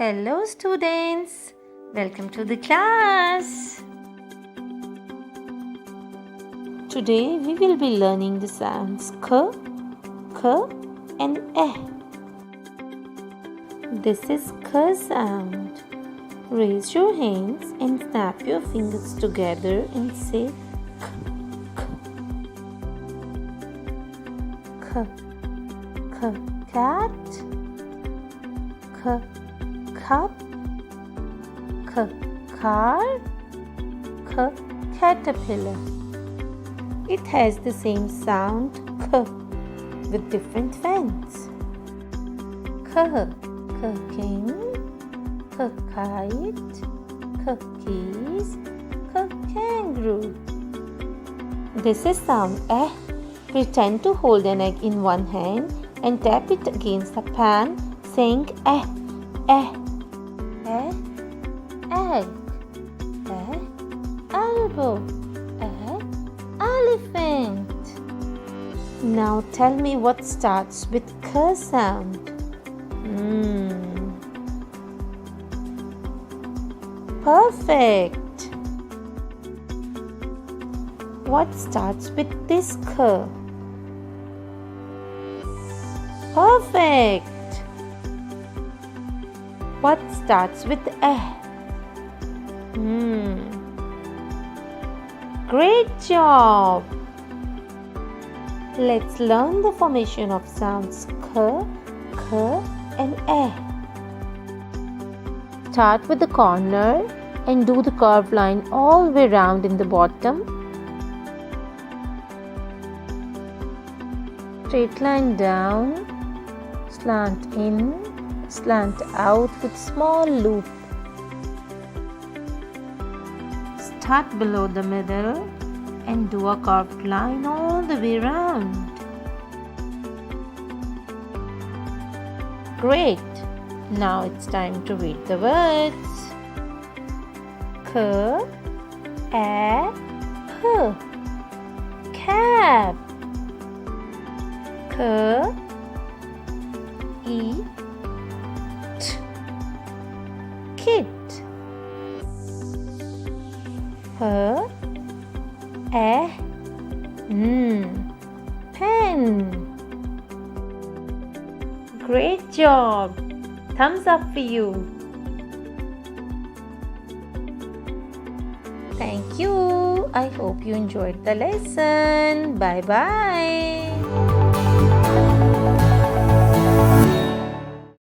Hello students, welcome to the class. Today we will be learning the sounds k, k and eh. This is k sound. Raise your hands and snap your fingers together and say k, k, k, cat, k, cup, k, car, k, caterpillar. It has the same sound k with different vowels. K, k, king, k, kite, k, keys, k, kangaroo. This is sound eh. Pretend to hold an egg in one hand and tap it against the pan, saying eh, eh, eh, egg, eh, elbow, eh, elephant. Now tell me what starts with k sound. Perfect. What starts with this k? Perfect. What starts with eh? Great job. Let's learn the formation of sounds k, k and eh. Start with the corner and do the curved line all the way round in the bottom. Straight line down, slant in, slant out with small loop. Start below the middle and do a curved line all the way round. Great! Now it's time to read the words. K, a, p, cap. K, e, t, kit. P, a, n, pen. Great job! Thumbs up for you. Thank you. I hope you enjoyed the lesson. Bye bye.